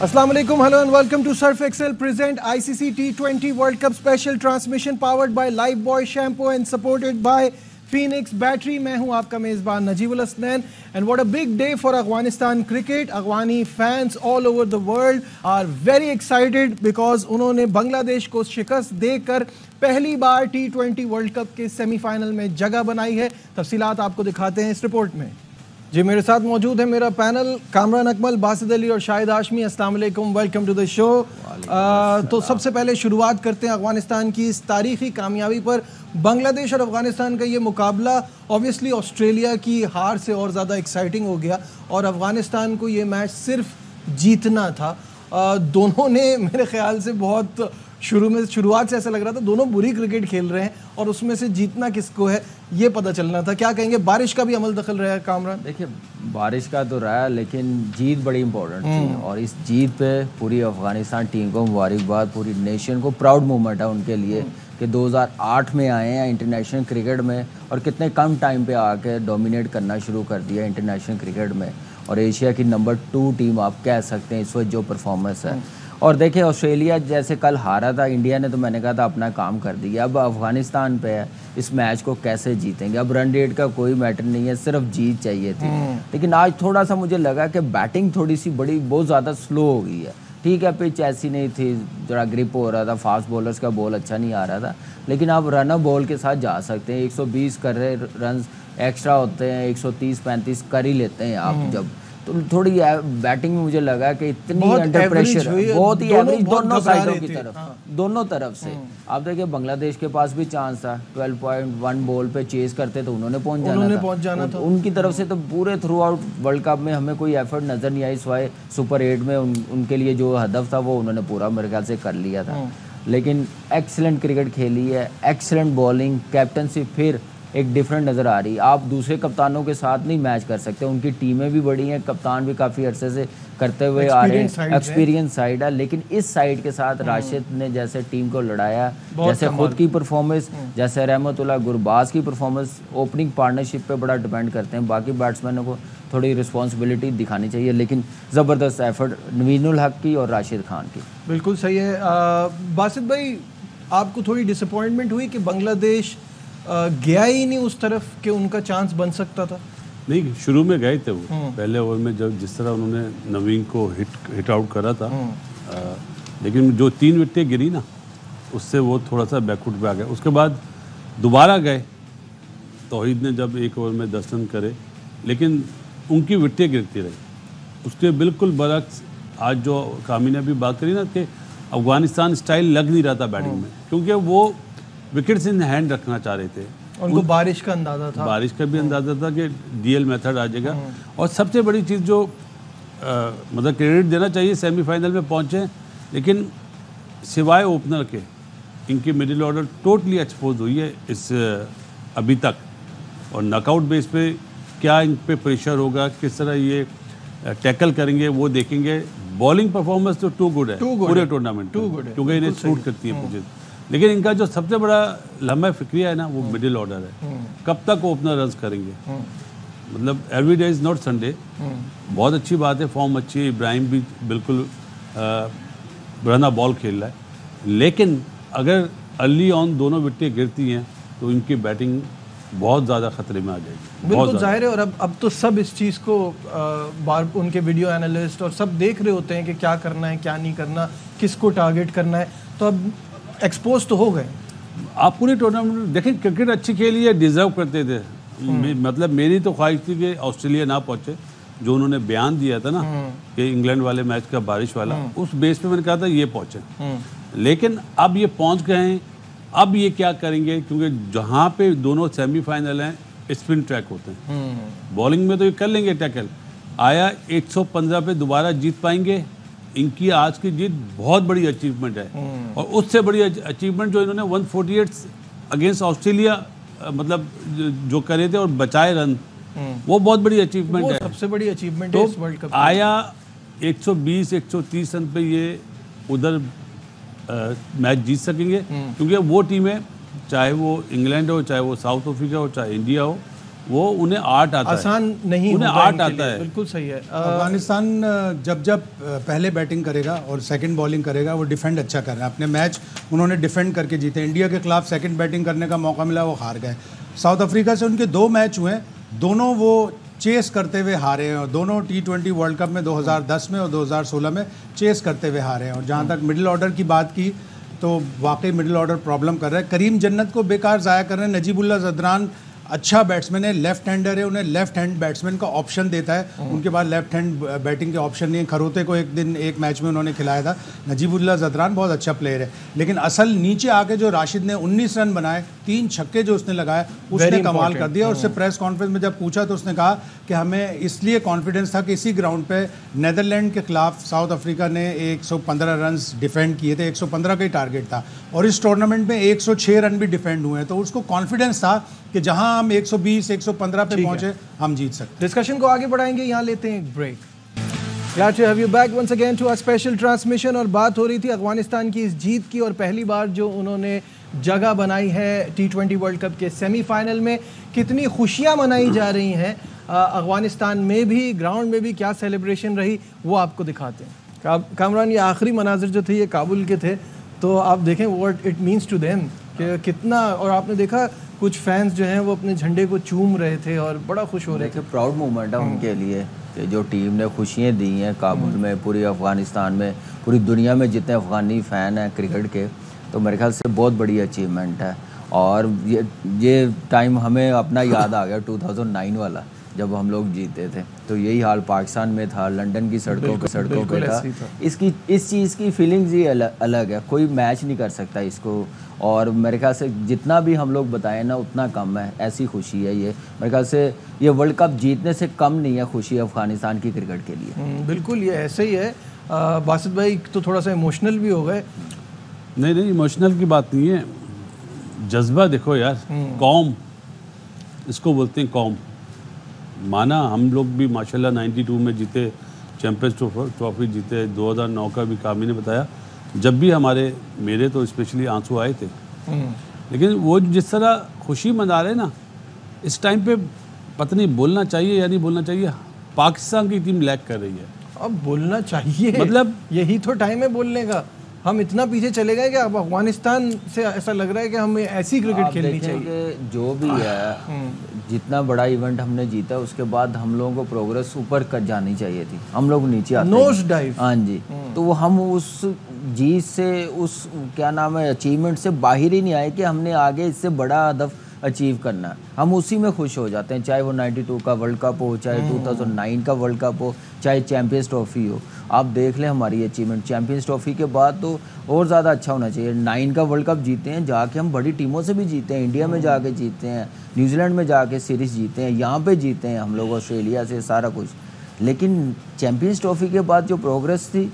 Assalamu alaikum, hello and welcome to Surf Excel present ICC T20 World Cup special transmission powered by Lifebuoy shampoo and supported by Phoenix Battery. मैं हूं आपका मेज़बान Najibul Hasnain and what a big day for Afghanistan cricket. Afghani fans all over the world are very excited because उन्होंने बांग्लादेश को शिकस्त देकर पहली बार T20 world cup के सेमीफाइनल में जगह बनाई है। तफसीलात आपको दिखाते हैं इस रिपोर्ट में। जी मेरे साथ मौजूद है मेरा पैनल कामरान अकमल, बासित अली और शाहिद हाशमी। अस्सलाम वालेकुम, वेलकम टू द शो। तो सबसे पहले शुरुआत करते हैं अफगानिस्तान की इस तारीखी कामयाबी पर। बांग्लादेश और अफगानिस्तान का ये मुकाबला ऑब्वियसली ऑस्ट्रेलिया की हार से और ज़्यादा एक्साइटिंग हो गया और अफगानिस्तान को ये मैच सिर्फ जीतना था। दोनों ने मेरे ख्याल से बहुत शुरुआत से ऐसा लग रहा था दोनों बुरी क्रिकेट खेल रहे हैं और उसमें से जीतना किसको है ये पता चलना था। क्या कहेंगे, बारिश का भी अमल दखल रहा है कामरान? देखिए बारिश का तो रहा लेकिन जीत बड़ी इंपॉर्टेंट थी और इस जीत पे पूरी अफगानिस्तान टीम को मुबारकबाद, पूरी नेशन को प्राउड मोमेंट है उनके लिए कि 2008 में आए हैं इंटरनेशनल क्रिकेट में और कितने कम टाइम पे आके डोमिनेट करना शुरू कर दिया इंटरनेशनल क्रिकेट में और एशिया की नंबर 2 टीम आप कह सकते हैं इस वक्त जो परफॉर्मेंस है। और देखिए ऑस्ट्रेलिया जैसे कल हारा था, इंडिया ने तो मैंने कहा था अपना काम कर दिया। अब अफगानिस्तान पे है इस मैच को कैसे जीतेंगे। अब रन रेट का कोई मैटर नहीं है, सिर्फ जीत चाहिए थी। लेकिन आज थोड़ा सा मुझे लगा कि बैटिंग थोड़ी सी बहुत ज़्यादा स्लो हो गई है। ठीक है पिच ऐसी नहीं थी, जरा ग्रिप हो रहा था, फास्ट बॉलर्स का बॉल अच्छा नहीं आ रहा था, लेकिन आप रनर बॉल के साथ जा सकते हैं। 120 कर रहे रन एक्स्ट्रा होते हैं, 130-35 कर ही लेते हैं आप जब। तो थोड़ी बैटिंग में मुझे लगा कि इतनी अंडर प्रेशर बहुत ही एवरेज दोनों साइडों की तरफ, दोनों तरफ से। आप देखिए बांग्लादेश के पास भी चांस था, 12.1 बॉल पे चेस करते तो उन्होंने पहुंच जाना था। उनकी तरफ से तो पूरे थ्रू आउट वर्ल्ड कप में हमें कोई एफर्ट नजर नहीं आई, सिवाय सुपर 8 में उनके लिए जो हदफ था वो उन्होंने पूरा मेरे ख्याल से कर लिया था। लेकिन एक्सीलेंट क्रिकेट खेली है, एक्सीलेंट बॉलिंग, कैप्टनसी फिर एक डिफरेंट नज़र आ रही। आप दूसरे कप्तानों के साथ नहीं मैच कर सकते, उनकी टीमें भी बड़ी हैं, कप्तान भी काफ़ी अरसे से करते हुए आ रहे हैं, एक्सपीरियंस साइड है। लेकिन इस साइड के साथ राशिद ने जैसे टीम को लड़ाया, जैसे खुद की परफॉर्मेंस, जैसे रहमतुल्लाह गुरबाज की परफॉर्मेंस, ओपनिंग पार्टनरशिप पे बड़ा डिपेंड करते हैं। बाकी बैट्समैनों को थोड़ी रिस्पॉन्सिबिलिटी दिखानी चाहिए, लेकिन ज़बरदस्त एफर्ट नवीनुल हक की और राशिद खान की। बिल्कुल सही है। बासित भाई आपको थोड़ी डिसअपॉइंटमेंट हुई कि बांग्लादेश गया ही नहीं उस तरफ कि उनका चांस बन सकता था? नहीं, शुरू में गए थे वो पहले ओवर में, जब जिस तरह उन्होंने नवीन को हिट आउट करा था। लेकिन जो 3 विकेटें गिरी ना उससे वो थोड़ा सा बैकफुट पे आ गए। उसके बाद दोबारा गए, तौहीद ने जब 1 ओवर में 10 रन करे, लेकिन उनकी विकेटें गिरती रही। उसके बिल्कुल बरक्स आज जो कामी ने भी बात करी ना कि अफगानिस्तान स्टाइल लग नहीं रहा था बैटिंग में, क्योंकि वो विकेट्स इन हैंड रखना चाह रहे थे। उनको बारिश का अंदाजा था, बारिश का भी अंदाजा था कि डीएल मेथड आ जाएगा। और सबसे बड़ी चीज़ जो मतलब क्रेडिट देना चाहिए, सेमीफाइनल में पहुंचे, लेकिन सिवाय ओपनर के इनकी मिडिल ऑर्डर टोटली एक्सपोज हुई है इस अभी तक। और नॉकआउट बेस पे क्या इन पे प्रेशर होगा, किस तरह ये टैकल करेंगे वो देखेंगे। बॉलिंग परफॉर्मेंस तो टू गुड है पूरे टूर्नामेंट, क्योंकि इन्हें सूट करती है मुझे। लेकिन इनका जो सबसे बड़ा लम्हा फिक्रिया है ना वो मिडिल ऑर्डर है। कब तक ओपनर रन करेंगे? मतलब every day is not Sunday. बहुत अच्छी बात है, फॉर्म अच्छी है, इब्राहिम भी बिल्कुल रना बॉल खेल रहा है, लेकिन अगर अर्ली ऑन दोनों विकेटें गिरती हैं तो इनकी बैटिंग बहुत ज़्यादा खतरे में आ जाएगी। बिल्कुल जाहिर है। और अब तो सब इस चीज़ को बार उनके वीडियो एनालिस्ट और सब देख रहे होते हैं कि क्या करना है क्या नहीं करना, किसको टारगेट करना है, तो अब एक्सपोज तो हो गए। आप पूरे टूर्नामेंट देखें, क्रिकेट अच्छी खेली है, डिजर्व करते थे। मतलब मेरी तो ख्वाहिश थी कि ऑस्ट्रेलिया ना पहुंचे, जो उन्होंने बयान दिया था ना कि इंग्लैंड वाले मैच का बारिश वाला, उस बेस पे मैंने कहा था ये पहुंचे। लेकिन अब ये पहुंच गए हैं, अब ये क्या करेंगे? क्योंकि जहाँ पे दोनों सेमीफाइनल हैं स्पिन ट्रैक होते हैं। बॉलिंग में तो ये कर लेंगे टैकल। आया 115 पे दोबारा जीत पाएंगे? इनकी आज की जीत बहुत बड़ी अचीवमेंट है। और उससे बड़ी अचीवमेंट जो इन्होंने 148 अगेंस्ट ऑस्ट्रेलिया मतलब जो करे थे और बचाए रन, वो बहुत बड़ी अचीवमेंट है, सबसे बड़ी अचीवमेंट है इस वर्ल्ड कप। आया 120-130 रन पे ये उधर मैच जीत सकेंगे, क्योंकि वो टीमें चाहे वो इंग्लैंड हो, चाहे वो साउथ अफ्रीका हो, चाहे इंडिया हो, वो उन्हें आर्ट आता है, आसान नहीं उन्हें होगा आर्ट इनके आता लिए। है। बिल्कुल सही है। अफगानिस्तान जब पहले बैटिंग करेगा और सेकंड बॉलिंग करेगा, वो डिफेंड अच्छा कर रहा है। अपने मैच उन्होंने डिफेंड करके जीते। इंडिया के खिलाफ सेकंड बैटिंग करने का मौका मिला, वो हार गए। साउथ अफ्रीका से उनके 2 मैच हुए, दोनों वो चेस करते हुए हारे हैं, और दोनों T20 वर्ल्ड कप में 2010 में और 2016 में चेस करते हुए हारे हैं। और जहाँ तक मिडिल ऑर्डर की बात की, तो वाकई मिडिल ऑर्डर प्रॉब्लम कर रहा है। करीम जन्नत को बेकार ज़ाया कर रहे हैं। नजीबुल्लाह ज़दरान अच्छा बैट्समैन है, लेफ्ट हैंडर है, उन्हें लेफ्ट हैंड बैट्समैन का ऑप्शन देता है। उनके पास लेफ्ट हैंड बैटिंग के ऑप्शन नहीं है। खरोते को एक दिन एक मैच में उन्होंने खिलाया था। नजीबुल्लाह ज़दरान बहुत अच्छा प्लेयर है, लेकिन असल नीचे आके जो राशिद ने 19 रन बनाए, 3 छक्के जो उसने लगाए, उसने कमाल कर दिया। और उससे प्रेस कॉन्फ्रेंस में जब पूछा तो उसने कहा कि हमें इसलिए कॉन्फिडेंस था कि इसी ग्राउंड पे नेदरलैंड के खिलाफ साउथ अफ्रीका ने 115 रन डिफेंड किए थे, 115 का ही टारगेट था, और इस टूर्नामेंट में 106 रन भी डिफेंड हुए हैं। तो उसको कॉन्फिडेंस था कि जहां हम 120 115 पे पहुंचे, हम जीत सकते। डिस्कशन को आगे बढ़ाएंगे, यहाँ लेते हैं एक break. Glad to have you back once again to our special transmission। और बात हो रही थी अफगानिस्तान की इस जीत की, और पहली बार जो उन्होंने जगह बनाई है T20 वर्ल्ड कप के सेमीफाइनल में, कितनी खुशियां मनाई जा रही हैं अफगानिस्तान में भी, ग्राउंड में भी क्या सेलिब्रेशन रही, वो आपको दिखाते हैं। कामरान, ये आखिरी मनाजिर जो थे ये काबुल के थे, तो आप देखें what it means to them कि कितना, और आपने देखा कुछ फैंस जो हैं वो अपने झंडे को चूम रहे थे और बड़ा खुश हो रहे थे। प्राउड मोमेंट है उनके लिए कि जो टीम ने खुशियाँ दी हैं काबुल में, पूरी अफ़गानिस्तान में, पूरी दुनिया में जितने अफ़गानी फ़ैन हैं क्रिकेट के, तो मेरे ख्याल से बहुत बड़ी अचीवमेंट है। और ये टाइम हमें अपना याद आ गया 2009 वाला, जब हम लोग जीते थे। तो यही हाल पाकिस्तान में था, लंदन की सड़कों पे था। इस चीज़ की फीलिंग्स ही अलग है, कोई मैच नहीं कर सकता इसको। और मेरे ख्याल से जितना भी हम लोग बताएं ना उतना कम है, ऐसी खुशी है ये। मेरे ख्याल से ये वर्ल्ड कप जीतने से कम नहीं है खुशी अफ़गानिस्तान की क्रिकेट के लिए। बिल्कुल ये ऐसे ही है। बासित भाई तो थोड़ा सा इमोशनल भी हो गए। नहीं, इमोशनल की बात नहीं है, जज्बा देखो यार। कौम, इसको बोलते हैं कौम। माना हम लोग भी माशाल्लाह 92 में जीते, चैंपियंस ट्रॉफी जीते, 2009 का भी कामी ने बताया, जब भी मेरे तो स्पेशली आंसू आए थे। लेकिन वो जिस तरह खुशी मना रहे ना इस टाइम पे, पता नहीं बोलना चाहिए या नहीं बोलना चाहिए, पाकिस्तान की टीम लैग कर रही है। अब बोलना चाहिए, मतलब यही तो टाइम है बोलने का। हम इतना पीछे चले गए कि अब अफगानिस्तान से ऐसा लग रहा है कि हमें ऐसी क्रिकेट खेलनी चाहिए। जो भी है, जितना बड़ा इवेंट हमने जीता उसके बाद हम लोगों को प्रोग्रेस ऊपर कर जानी चाहिए थी, हम लोग नीचे आते नोज डाइव। हाँ जी, तो वो हम उस जीत से, उस क्या नाम है अचीवमेंट से बाहर ही नहीं आए कि हमने आगे इससे बड़ा हदफ अचीव करना है। हम उसी में खुश हो जाते हैं, चाहे वो 92 का वर्ल्ड कप हो, चाहे 2009 का वर्ल्ड कप हो, चाहे चैंपियंस ट्रॉफी हो। आप देख लें हमारी अचीवमेंट, चैंपियंस ट्रॉफी के बाद तो और ज़्यादा अच्छा होना चाहिए। 9 का वर्ल्ड कप जीते हैं, जाके हम बड़ी टीमों से भी जीते हैं, इंडिया में जाके जीते हैं, न्यूजीलैंड में जाके सीरीज़ जीते हैं, यहाँ पे जीते हैं हम लोग ऑस्ट्रेलिया से, सारा कुछ। लेकिन चैंपियंस ट्रॉफी के बाद जो प्रोग्रेस थी,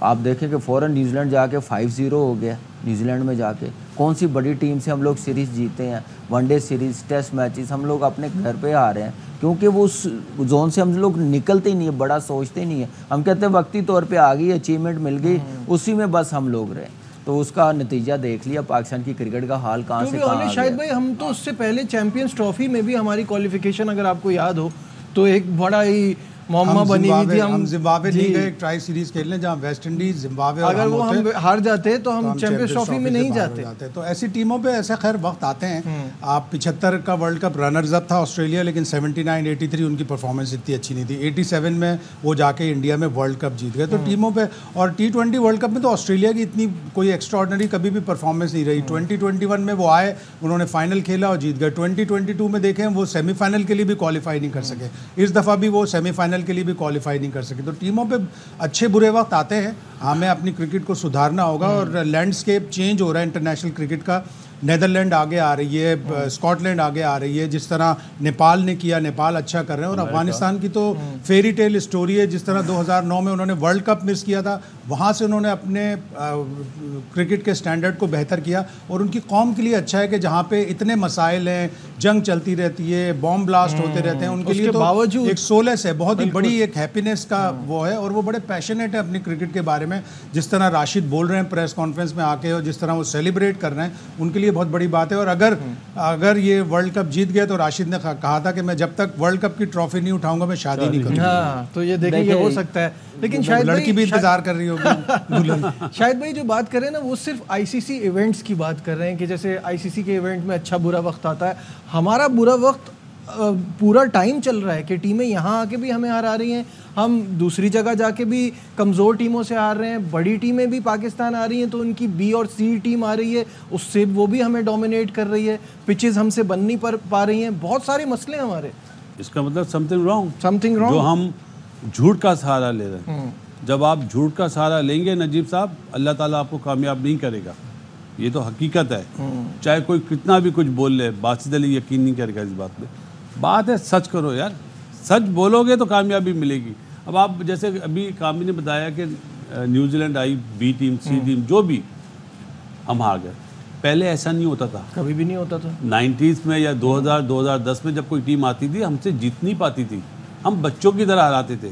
आप देखें कि फ़ौरन न्यूजीलैंड जाके 5-0 हो गया। न्यूजीलैंड में जाके कौन सी बड़ी टीम से हम लोग सीरीज़ जीते हैं, वनडे सीरीज़, टेस्ट मैचेस हम लोग अपने घर पे आ रहे हैं, क्योंकि वो उस जोन से हम लोग निकलते ही नहीं है, बड़ा सोचते नहीं है। हम कहते हैं वक्ती तौर पे आ गई, अचीवमेंट मिल गई, उसी में बस हम लोग रहे। तो उसका नतीजा देख लिया, पाकिस्तान की क्रिकेट का हाल कहाँ से कहाँ आ गया। शायद भाई हम तो उससे पहले चैंपियंस ट्रॉफी में भी हमारी क्वालिफिकेशन, अगर आपको याद हो, तो एक बड़ा ही मोहम्मा बनी हुई थी। हम जिम्बाब्वे नहीं गए एक ट्राई सीरीज खेलने, जहाँ वेस्ट इंडीज, जिम्बाब्वे, अगर वो हम हार जाते तो हम चैंपियंस ट्रॉफी में नहीं जाते। तो ऐसी टीमों पे ऐसे खैर वक्त आते हैं। आप 75 का वर्ल्ड कप रनर्स अप था ऑस्ट्रेलिया, लेकिन 79, 83 उनकी परफॉर्मेंस इतनी अच्छी नहीं थी। 87 में वो जाके इंडिया में वर्ल्ड कप जीत गए। तो टीमों पे, और T20 वर्ल्ड कप में तो ऑस्ट्रेलिया की इतनी कोई एक्स्ट्राऑर्डिनरी कभी भी परफॉर्मेंस नहीं रही। 2021 में वो आए, उन्होंने फाइनल खेला और जीत गए। 2022 में देखें वो सेमीफाइनल के लिए भी क्वालिफाई नहीं कर सके, इस दफ़ा भी वो सेमीफाइनल के लिए भी क्वालिफाई नहीं कर सके। तो टीमों पे अच्छे बुरे वक्त आते हैं, हमें अपनी क्रिकेट को सुधारना होगा। और लैंडस्केप चेंज हो रहा है इंटरनेशनल क्रिकेट का। नेदरलैंड आगे आ रही है, स्कॉटलैंड आगे आ रही है, जिस तरह नेपाल ने किया, नेपाल अच्छा कर रहे हैं। और अफगानिस्तान की तो फेरी टेल स्टोरी है, जिस तरह 2009 में उन्होंने वर्ल्ड कप मिस किया था, वहाँ से उन्होंने अपने क्रिकेट के स्टैंडर्ड को बेहतर किया। और उनकी कौम के लिए अच्छा है कि जहाँ पे इतने मसाइल हैं, जंग चलती रहती है, बॉम्ब ब्लास्ट होते रहते हैं, उनके लिए तो एक सोलेस है, बहुत ही बड़ी एक हैप्पीनेस का वो है। और वो बड़े पैशनेट है अपनी क्रिकेट के बारे में, जिस तरह राशिद बोल रहे हैं प्रेस कॉन्फ्रेंस में आके, और जिस तरह वो सेलिब्रेट कर रहे हैं, उनके लिए लिए बहुत बड़ी बात है। और अगर ये वर्ल्ड कप जीत गए तो राशिद ने कहा था कि मैं जब तक वर्ल्ड कप की ट्रॉफी नहीं उठाऊंगा मैं शादी नहीं करूंगा। हाँ, तो ये देखिए हो सकता है, लेकिन शायद लड़की भी इंतजार कर रही होगी। शायद भाई जो बात कर रहे हैं ना वो सिर्फ आईसीसी इवेंट्स की बात कर रहे हैं कि जैसे आईसीसी के इवेंट में अच्छा बुरा वक्त आता है, हमारा बुरा वक्त पूरा टाइम चल रहा है कि टीमें यहाँ आके भी हमें हरा रही हैं, हम दूसरी जगह जाके भी कमज़ोर टीमों से हार रहे हैं, बड़ी टीमें भी पाकिस्तान आ रही हैं तो उनकी बी और सी टीम आ रही है, उससे वो भी हमें डोमिनेट कर रही है, पिचेस हमसे बन नहीं पा रही हैं, बहुत सारे मसले हैं हमारे। इसका मतलब समथिंग रॉन्ग जो हम झूठ का सहारा ले रहे हैं। जब आप झूठ का सहारा लेंगे नजीब साहब, अल्लाह ताला आपको कामयाब नहीं करेगा, ये तो हकीकत है। चाहे कोई कितना भी कुछ बोल ले, बासित अली यकीन नहीं करेगा इस बात पे। बात है सच करो यार, सच बोलोगे तो कामयाबी मिलेगी। अब आप जैसे अभी कामी ने बताया कि न्यूजीलैंड आई, बी टीम सी टीम जो भी, हम हार गए। पहले ऐसा नहीं होता था, कभी भी नहीं होता था। 90s में या 2000-2010 में जब कोई टीम आती थी हमसे जीत नहीं पाती थी, हम बच्चों की तरह हराते थे।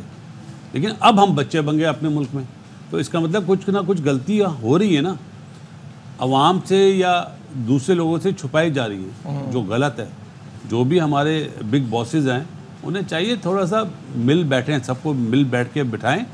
लेकिन अब हम बच्चे बन गए अपने मुल्क में, तो इसका मतलब कुछ ना कुछ गलतियाँ हो रही है ना, अवाम से या दूसरे लोगों से छुपाई जा रही है, जो गलत है। जो भी हमारे बिग बॉसेस हैं उन्हें चाहिए थोड़ा सा मिल बैठें, सबको मिल बैठ के बिठाएं,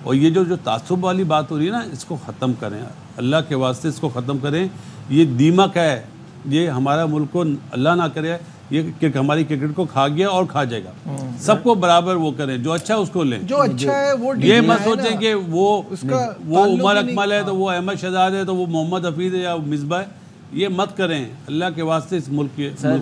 और ये जो तासुब वाली बात हो रही है ना, इसको ख़त्म करें, अल्लाह के वास्ते इसको ख़त्म करें। ये दीमक है, ये हमारा मुल्क को अल्लाह ना करे ये हमारी क्रिकेट को खा गया और खा जाएगा। सबको बराबर वो करें, जो अच्छा है उसको लें, जो अच्छा है वो। ये मत सोचें कि वो उमर अकमल है तो वो अहमद शहजाद है तो वो मोहम्मद हफीज़ है या मिसबा है, ये मत करें अल्लाह के वास्ते। इस मुल्क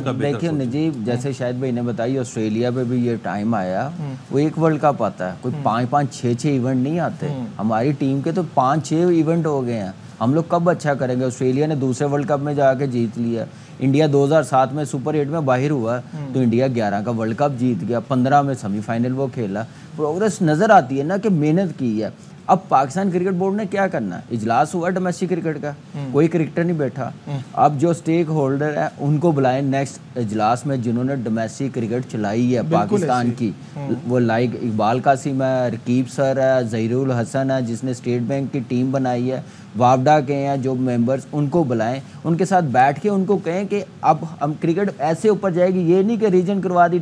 का देखिए नजीब, जैसे शायद भाई ने बताई, ऑस्ट्रेलिया पे भी ये टाइम आया, वो एक वर्ल्ड कप आता है, कोई 5-5, 6-6 इवेंट नहीं आते। हमारी टीम के तो 5-6 इवेंट हो गए हैं, हम लोग कब अच्छा करेंगे? ऑस्ट्रेलिया ने दूसरे वर्ल्ड कप में जाके जीत लिया, इंडिया 2007 में सुपर 8 में बाहर हुआ तो इंडिया 11 का वर्ल्ड कप जीत गया, 15 में सेमीफाइनल वो खेला। प्रोग्रेस नज़र आती है ना कि मेहनत की है। अब पाकिस्तान क्रिकेट बोर्ड ने क्या करना है? इजलास हुआ डोमेस्टिक क्रिकेट का, कोई क्रिकेटर नहीं बैठा। अब जो स्टेक होल्डर है उनको बुलाएं नेक्स्ट इजलास में, जिन्होंने डोमेस्टिक क्रिकेट चलाई है पाकिस्तान की, वो लाइक इकबाल कासिम है, रकीब सर है, जहीरुल हसन है जिसने स्टेट बैंक की टीम बनाई है, वावडा के हैं जो मेंबर्स, उनको बुलाएं, उनके साथ बैठ के उनको कहें कि अब हम क्रिकेट ऐसे ऊपर जाएगी। ये नहीं कि रीजन करवा दी,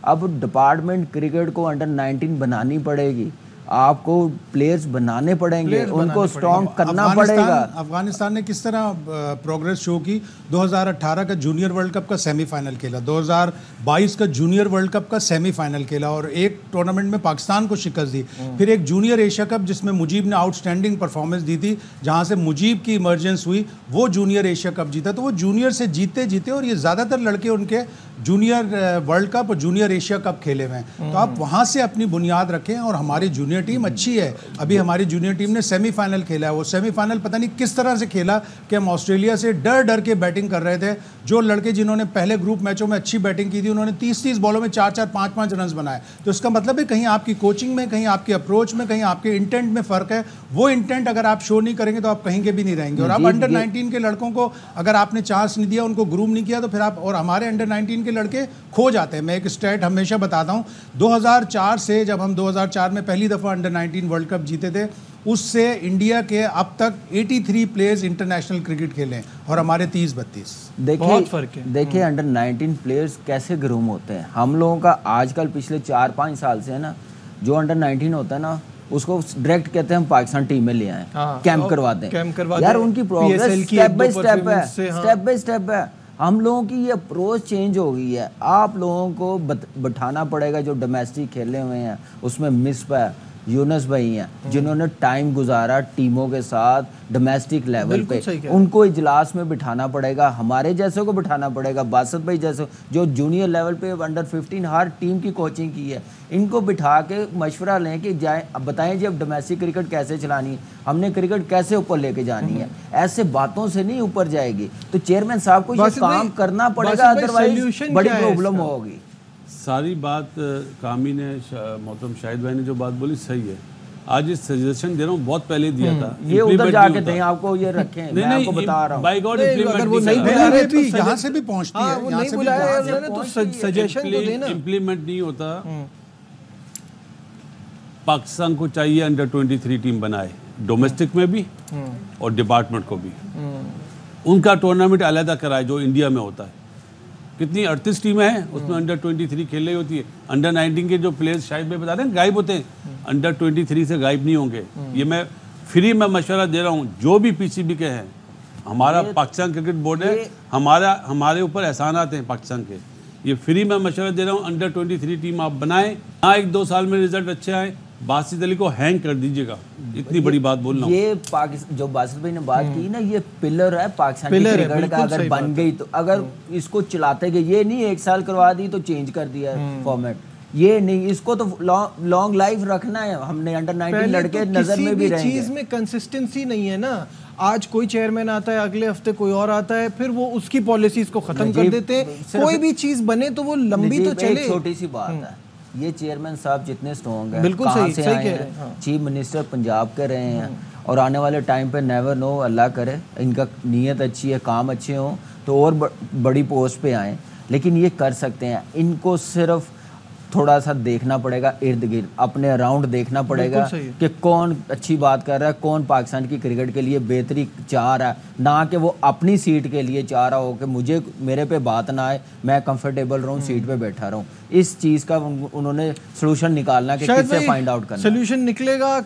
अब डिपार्टमेंट क्रिकेट को अंडर 19 बनानी पड़ेगी, आपको प्लेयर्स बनाने पड़ेंगे, उनको स्ट्रॉन्ग करना पड़ेगा। अफगानिस्तान ने किस तरह प्रोग्रेस शो की? 2018 का जूनियर वर्ल्ड कप का सेमीफाइनल खेला, 2022 का जूनियर वर्ल्ड कप का सेमीफाइनल खेला और एक टूर्नामेंट में पाकिस्तान को शिकस्त दी। फिर एक जूनियर एशिया कप जिसमें मुजीब ने आउटस्टैंडिंग परफॉर्मेंस दी थी, जहां से मुजीब की इमर्जेंस हुई, वो जूनियर एशिया कप जीता। तो वो जूनियर से जीते और ये ज़्यादातर लड़के उनके जूनियर वर्ल्ड कप और जूनियर एशिया कप खेले हुए हैं। तो आप वहाँ से अपनी बुनियाद रखें। और हमारी जूनियर टीम अच्छी है, अभी हमारी जूनियर टीम ने सेमीफाइनल खेला है। वो सेमीफाइनल पता नहीं किस तरह से खेला कि हम ऑस्ट्रेलिया से डर के बैटिंग कर रहे थे। जो लड़के जिन्होंने पहले ग्रुप मैचों में अच्छी बैटिंग की थी, उन्होंने 30-30 बॉलों में 4-4, 5-5 रन बनाए। तो इसका मतलब है कहीं आपकी कोचिंग में, कहीं आपके अप्रोच में, कहीं आपके इंटेंट में फ़र्क है। वो इंटेंट अगर आप शो नहीं करेंगे तो आप कहीं के भी नहीं रहेंगे। और अब अंडर 19 के लड़कों को अगर आपने चांस नहीं दिया, उनको ग्रूम नहीं किया, तो फिर आप, और हमारे अंडर 19 के लड़के खो जाते हैं। मैं एक स्टैट हमेशा बताता हूँ, 2004 से जब हम 2004 में पहली दफ़ा अंडर 19 वर्ल्ड कप जीते थे, उससे इंडिया के अब तक 83 प्लेयर्स इंटरनेशनल क्रिकेट खेले और हमारे 30-32। बहुत फर्क है। देखिए अंडर 19 प्लेयर्स कैसे ग्रूम होते हैं। हम लोगों का आजकल पिछले 4-5 साल से है ना, जो अंडर 19 होता है ना, उसको डायरेक्ट कहते हैं हम पाकिस्तान टीम में ले आए, कैंप करवाते हैं यार। उनकी प्रोग्रेस स्टेप बाय स्टेप है, स्टेप बाय स्टेप है। हम लोगों की ये अप्रोच चेंज हो गई है। आप लोगों को बैठाना पड़ेगा, जो डोमेस्टिक खेले हुए हैं उसमें मिसबा है, यूनस भाई हैं जिन्होंने टाइम गुजारा टीमों के साथ डोमेस्टिक लेवल पे, उनको इजलास में बिठाना पड़ेगा। हमारे जैसे को बिठाना पड़ेगा, बासत भाई जैसे जो जूनियर लेवल पे अंडर 15 हर टीम की कोचिंग की है, इनको बिठा के मशवरा लें कि जाए अब बताएं जी अब डोमेस्टिक क्रिकेट कैसे चलानी है, हमने क्रिकेट कैसे ऊपर लेके जानी है। ऐसे बातों से नहीं ऊपर जाएगी। तो चेयरमैन साहब को ये काम करना पड़ेगा, अदरवाइज बड़ी प्रॉब्लम होगी। सारी बात कामी ने, मोहतरम शाहिद भाई ने जो बात बोली सही है। आज इस सजेशन दे रहा हूँ, बहुत पहले दिया था, ये उधर जाके दें, आपको ये रखें, मैं आपको बता रहा हूँ। बाय गॉड इम्प्लीमेंट वो नहीं बुला रहे थे, यहाँ से भी पहुँचती है, वो नहीं बुलाया उन्होंने तो सजेशन तो देना। इम्प्लीमेंट नहीं होता। पाकिस्तान को चाहिए अंडर 23 टीम बनाए, डोमेस्टिक में भी और डिपार्टमेंट को भी। उनका टूर्नामेंट अलहदा कराए जो इंडिया में होता है। कितनी 38 टीमें हैं, उसमें अंडर 23 खेल रही होती है। अंडर 19 के जो प्लेयर्स शायद भाई बता रहे हैं गायब होते हैं, अंडर 23 से गायब नहीं होंगे। ये मैं फ्री में मशवरा दे रहा हूँ, जो भी पीसीबी के हैं। हमारा पाकिस्तान क्रिकेट बोर्ड है, हमारे ऊपर एहसान आते हैं पाकिस्तान के। ये फ्री में मशवरा दे रहा हूँ, अंडर 23 टीम आप बनाएं, हाँ 1-2 साल में रिजल्ट अच्छे आए, बासित अली को हैंग कर दीजिएगा। इतनी बड़ी बात बोल रहा हूँ। ये पाकिस्तान जो बासित भाई ने बात की ना, ये पिलर है पाकिस्तान की क्रिकेट का। अगर बन गई तो, अगर इसको चलाते गए, ये नहीं 1 साल करवा दी तो चेंज कर दिया फॉर्मेट, ये नहीं, इसको तो लॉन्ग लाइफ रखना है। हमने अंडर 19 लड़के नजर में भी रहेंगे। चीज में कंसिस्टेंसी नहीं है ना, आज कोई चेयरमैन आता है, अगले हफ्ते कोई और आता है, फिर वो उसकी पॉलिसीज को खत्म कर देते हैं। कोई भी चीज बने तो वो लंबी तो चले। छोटी सी बात है, ये चेयरमैन साहब जितने स्ट्रॉन्ग हैं, बिल्कुल सही कह रहे हैं, चीफ मिनिस्टर पंजाब के रहे हैं, और आने वाले टाइम पे नेवर नो, अल्लाह करे इनका नीयत अच्छी है, काम अच्छे हों तो और बड़ी पोस्ट पे आए। लेकिन ये कर सकते हैं, इनको सिर्फ थोड़ा सा देखना पड़ेगा, इर्द गिर्द अपने अराउंड देखना पड़ेगा कि कौन अच्छी बात कर रहा है, कौन पाकिस्तान की क्रिकेट के लिए बेहतरी चाह रहा है, ना कि वो अपनी सीट के लिए चाह रहा हो कि मुझे मेरे पे बात ना आए, मैं कंफर्टेबल रहूं, सीट पे बैठा रहूं। इस चीज़ का उन्होंने सोल्यूशन निकालना कि किससे फाइंड आउट करना। सोल्यूशन निकलेगा,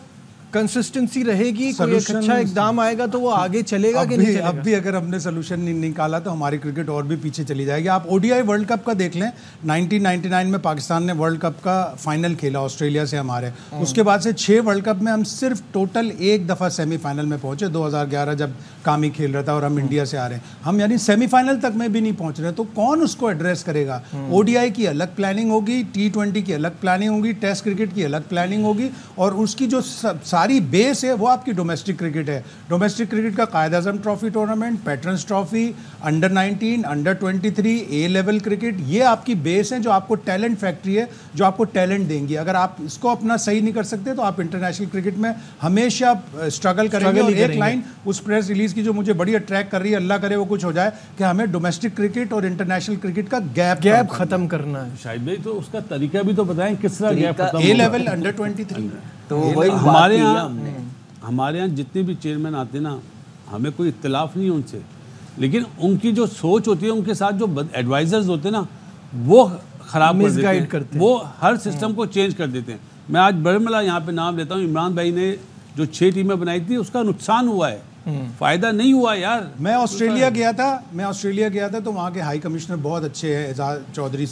कंसिस्टेंसी रहेगी, कोई एक अच्छा इकदाम आएगा तो वो आगे चलेगा कि नहीं चलेगा। अब भी अगर हमने सोल्यूशन नहीं निकाला तो हमारी क्रिकेट और भी पीछे चली जाएगी। आप ओडीआई वर्ल्ड कप का देख लें, 1999 में पाकिस्तान ने वर्ल्ड कप का फाइनल खेला ऑस्ट्रेलिया से हमारे, उसके बाद से 6 वर्ल्ड कप में हम सिर्फ टोटल 1 दफ़ा सेमीफाइनल में पहुंचे, 2011 जब कामी खेल रहा था और हम इंडिया से आ रहे हैं, हम यानी सेमीफाइनल तक में भी नहीं पहुंच रहे। तो कौन उसको एड्रेस करेगा? ओडीआई की अलग प्लानिंग होगी, T20 की अलग प्लानिंग होगी, टेस्ट क्रिकेट की अलग प्लानिंग होगी, और उसकी जो सारी बेस है वो आपकी डोमेस्टिक क्रिकेट है। डोमेस्टिक क्रिकेट का Quaid-e-Azam trophy tournament, patterns trophy, under 19, under 23, ए लेवल क्रिकेट, ये आपकी बेस है जो आपको टैलेंट फैक्ट्री है, जो आपको टैलेंट देंगी। अगर आप इसको अपना सही नहीं कर सकते तो आप इंटरनेशनल क्रिकेट में हमेशा स्ट्रगल करेंगे। और एक लाइन उस प्रेस रिलीज की जो मुझे बड़ी अट्रैक्ट कर रही है, अल्लाह करे वो कुछ हो जाए, कि हमें डोमेस्टिक क्रिकेट और इंटरनेशनल क्रिकेट का गैप खत्म करना है। शायद भाई तो उसका तरीका भी तो बताएं, किस तरह गैप खत्म। ए लेवल, अंडर 23, तो हमारे यहाँ जितने भी चेयरमैन आते ना, हमें कोई इख्तिलाफ नहीं है उनसे, लेकिन उनकी जो सोच होती है, उनके साथ जो एडवाइजर्स होते हैं ना, वो खराब करते हैं, वो हर सिस्टम को चेंज कर देते हैं। मैं आज बड़मला यहाँ पे नाम लेता हूँ, इमरान भाई ने जो 6 टीमें बनाई थी उसका नुकसान हुआ है, फायदा नहीं हुआ यार। मैं ऑस्ट्रेलिया गया था तो वहाँ के हाई कमिश्नर बहुत अच्छे हैं, एजाज चौधरी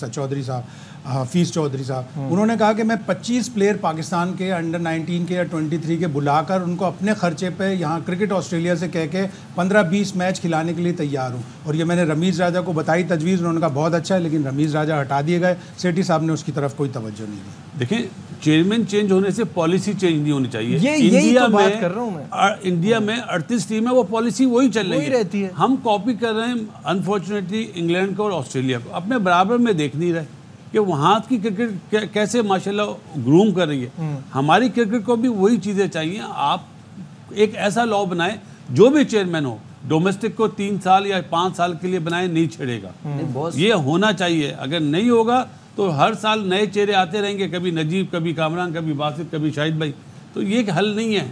साहब, हफीज़ चौधरी साहब, उन्होंने कहा कि मैं 25 प्लेयर पाकिस्तान के अंडर 19 के या 23 के बुलाकर उनको अपने खर्चे पे यहाँ क्रिकेट ऑस्ट्रेलिया से कह के 15-20 मैच खिलाने के लिए तैयार हूँ। और ये मैंने रमीज़ राजा को बताई तजवीज़, उन्होंने कहा बहुत अच्छा है, लेकिन रमीज़ राजा हटा दिए गए, सेठी साहब ने उसकी तरफ कोई तवज्जो नहीं दी। देखिए, चेयरमैन चेंज होने से पॉलिसी चेंज नहीं होनी चाहिए। इंडिया में बात कर रहा हूं मैं, इंडिया में 38 टीम है, वो पॉलिसी वही चल रही रहती है। हम कॉपी कर रहे हैं अनफॉर्चुनेटली इंग्लैंड को और ऑस्ट्रेलिया को, अपने बराबर में देख नहीं रहे कि वहाँ की क्रिकेट कैसे माशाल्लाह ग्रूम कर रही है। हमारी क्रिकेट को भी वही चीज़ें चाहिए। आप एक ऐसा लॉ बनाए, जो भी चेयरमैन हो, डोमेस्टिक को 3 साल या 5 साल के लिए बनाए, नहीं छेड़ेगा, ये होना चाहिए। अगर नहीं होगा तो हर साल नए चेहरे आते रहेंगे, कभी नजीब, कभी कामरान, कभी बासित, कभी शाहिद भाई, तो ये हल नहीं है।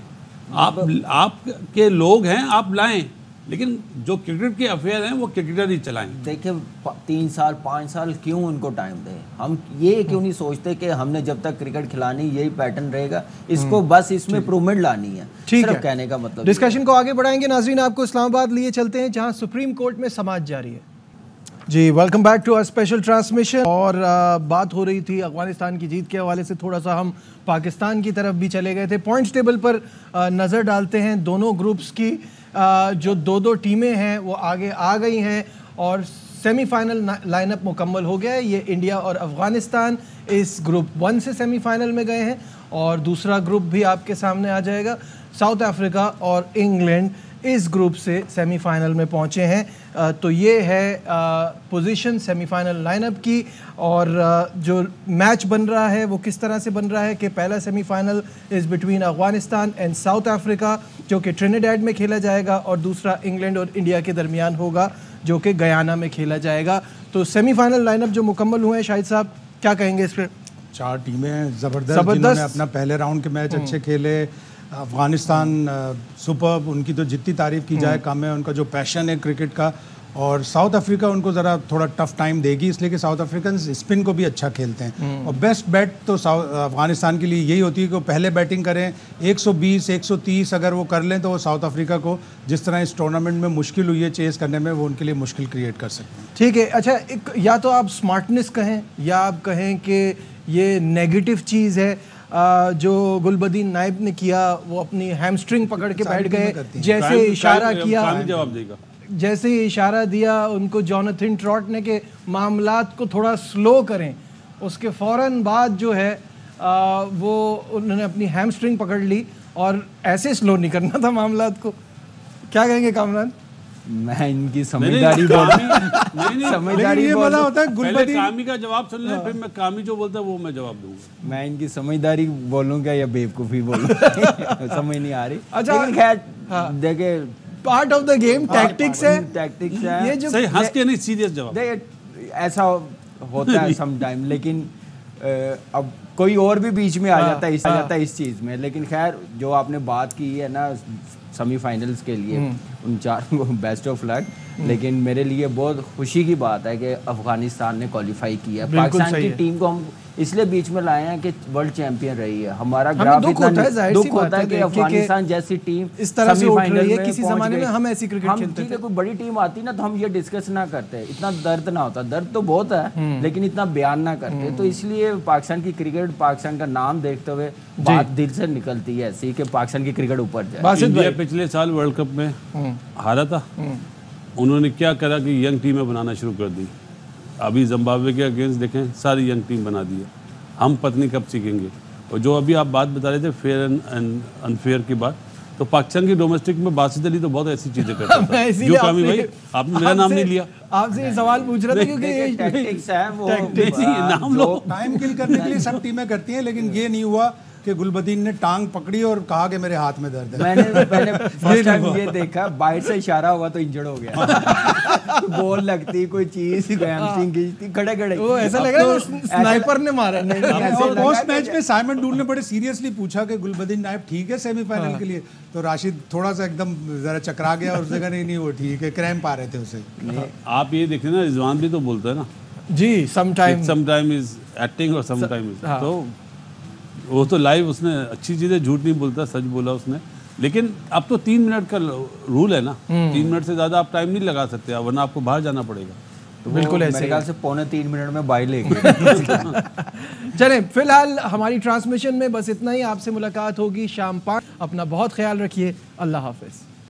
आप के लोग हैं, आप लाएं, लेकिन जो क्रिकेट के अफेयर हैं वो क्रिकेटर ही चलाएं। देखिए 3 साल 5 साल क्यों उनको टाइम दें? हम ये क्यों नहीं सोचते कि हमने जब तक क्रिकेट खिलानी यही पैटर्न रहेगा, इसको बस इसमें इम्प्रूवमेंट लानी है। सिर्फ कहने का मतलब। डिस्कशन को आगे बढ़ाएंगे। नाज़रीन, आपको इस्लामाबाद लिए चलते हैं, जहां सुप्रीम कोर्ट में समाअत जारी है। जी, welcome back to our special transmission. और बात हो रही थी अफगानिस्तान की जीत के हवाले से, थोड़ा सा हम पाकिस्तान की तरफ भी चले गए थे। पॉइंट्स टेबल पर नज़र डालते हैं। दोनों ग्रुप्स की जो 2-2 टीमें हैं वो आगे आ गई हैं और सेमीफाइनल लाइनअप मुकम्मल हो गया है। ये इंडिया और अफगानिस्तान इस ग्रुप 1 से सेमीफाइनल में गए हैं, और दूसरा ग्रुप भी आपके सामने आ जाएगा। साउथ अफ्रीका और इंग्लैंड इस ग्रुप से सेमीफाइनल में पहुंचे हैं। तो ये है पोजीशन सेमीफाइनल लाइनअप की। और जो मैच बन रहा है वो किस तरह से बन रहा है कि पहला semifinal is between Afghanistan and south Africa, जो कि ट्रिनिडेड में खेला जाएगा, और दूसरा इंग्लैंड और इंडिया के दरमियान होगा, जो कि गयाना में खेला जाएगा। तो सेमीफाइनल लाइनअप जो मुकम्मल हुए हैं, शाहिद साहब क्या कहेंगे इस पर? 4 टीमें ज़बरदस्त, जिन्होंने अपना पहले राउंड के मैच अच्छे खेले। अफगानिस्तान सुपर्ब, उनकी तो जितनी तारीफ की जाए कम है। उनका जो पैशन है क्रिकेट का, और साउथ अफ्रीका उनको ज़रा थोड़ा टफ टाइम देगी, इसलिए कि साउथ अफ्रीकन स्पिन को भी अच्छा खेलते हैं। और बेस्ट बैट तो अफगानिस्तान के लिए यही होती है कि वो पहले बैटिंग करें, 120 130 अगर वो कर लें तो वो साउथ अफ्रीका को जिस तरह इस टूर्नामेंट में मुश्किल हुई है चेस करने में, वो उनके लिए मुश्किल क्रिएट कर सकते हैं। ठीक है, अच्छा एक या तो आप स्मार्टनेस कहें या आप कहें कि ये नेगेटिव चीज़ है जो गुलबदीन नाइब ने किया, वो अपनी हैमस्ट्रिंग पकड़ के बैठ गए, जैसे इशारा किया, जवाब देगा, जैसे ही इशारा दिया उनको जोनाथन ट्रॉट ने कि मामलात को थोड़ा स्लो करें, उसके फ़ौरन बाद जो है वो उन्होंने अपनी हैमस्ट्रिंग पकड़ ली और ऐसे स्लो नहीं करना था मामलात को। क्या कहेंगे कामरान? मैं इनकी समझदारी समझदारी ये बड़ा होता है गुलबदीन कामी का जवाब सुन ले, फिर मैं कामी जो बोलता है वो मैं जवाब दूंगा। मैं इनकी समझदारी बोलूँगा या बेवकूफ़ी बोलूँगा समझ नहीं आ रही। अच्छा खैर देखे, part of the game, tactics है, टैक्टिक्स है। ये जो सही हंस के नहीं, सीरियस जवाब। ऐसा होता है सम टाइम, लेकिन अब कोई और भी बीच में आ जाता है इस चीज़ में। लेकिन खैर जो आपने बात की है ना सेमीफाइनल्स के लिए, उन चार को बेस्ट ऑफ लक। लेकिन मेरे लिए बहुत खुशी की बात है कि अफगानिस्तान ने क्वालिफाई किया। पाकिस्तान की टीम को हम इसलिए बीच में लाए हैं कि वर्ल्ड चैंपियन रही है। हमारा ग्राफ इतना दुख होता है कि अफगानिस्तान जैसी टीम इस तरह से उठ रही है। किसी जमाने में हम ऐसी क्रिकेट खेलते थे, कोई बड़ी टीम आती ना तो हम ये डिस्कस ना करते, इतना दर्द ना होता। दर्द तो बहुत है लेकिन इतना बयान ना करते। तो इसलिए पाकिस्तान की क्रिकेट, पाकिस्तान का नाम देखते हुए बात दिल से निकलती है ऐसी कि पाकिस्तान की क्रिकेट ऊपर जाए। इंडिया पिछले साल वर्ल्ड कप में हारा था, उन्होंने क्या करा कि यंग टीमें बनाना शुरू कर दी। अभी जिम्बाब्वे के अगेंस्ट देखें, सारी यंग टीम बना दी है। हम पत्नी कब सीखेंगे? और जो अभी आप बात बता रहे थे फेयर एंड अनफेयर की बात, तो पाकिस्तान की डोमेस्टिक में बासित अली तो बहुत ऐसी चीजें करता था। जो कामी भाई आपने मेरा नाम नहीं लिया, आपसे ये सवाल पूछ रहा था क्योंकि टैक्टिक्स है वो, नाम लो। टाइम किल करने के लिए सब टीमें करती हैं, लेकिन ये नहीं हुआ कि गुलबदीन ने टांग पकड़ी और कहा कि मेरे हाथ में दर्द है। मैंने फर्स्ट टाइम ये देखा, बाइट से इशारा हुआ तो इंजर्ड हो गया। बॉल लगती, कोई चीज हैमस्ट्रिंग खींचती, खड़े खड़े वो ऐसा लग रहा है स्नाइपर ने मारा। और पोस्ट मैच में साइमन डूल ने बड़े सीरियसली पूछा कि गुलबदीन नाइब ठीक है सेमीफाइनल के लिए, तो राशिद थोड़ा सा एकदम जरा चकरा गया और उसने कहा नहीं वो ठीक है, क्रैम्प आ रहे थे उसे। आप ये देखिए ना, रिजवान भी तो बोलता है ना जी, समटाइम इज एक्टिंग और समटाइम इज, तो वो तो लाइव उसने अच्छी चीज़ें, झूठ नहीं बोलता, सच बोला उसने। लेकिन अब तो 3 मिनट का रूल है ना, 3 मिनट से ज़्यादा आप टाइम नहीं लगा सकते, वरना आपको बाहर जाना पड़ेगा। तो बिल्कुल ऐसे, मेरे ख्याल से 2.25 मिनट में बाई लेंगे। चलें, फिलहाल हमारी ट्रांसमिशन में बस इतना ही। आपसे मुलाकात होगी शाम 5। अपना बहुत ख्याल रखिए। अल्लाह हाफिज़।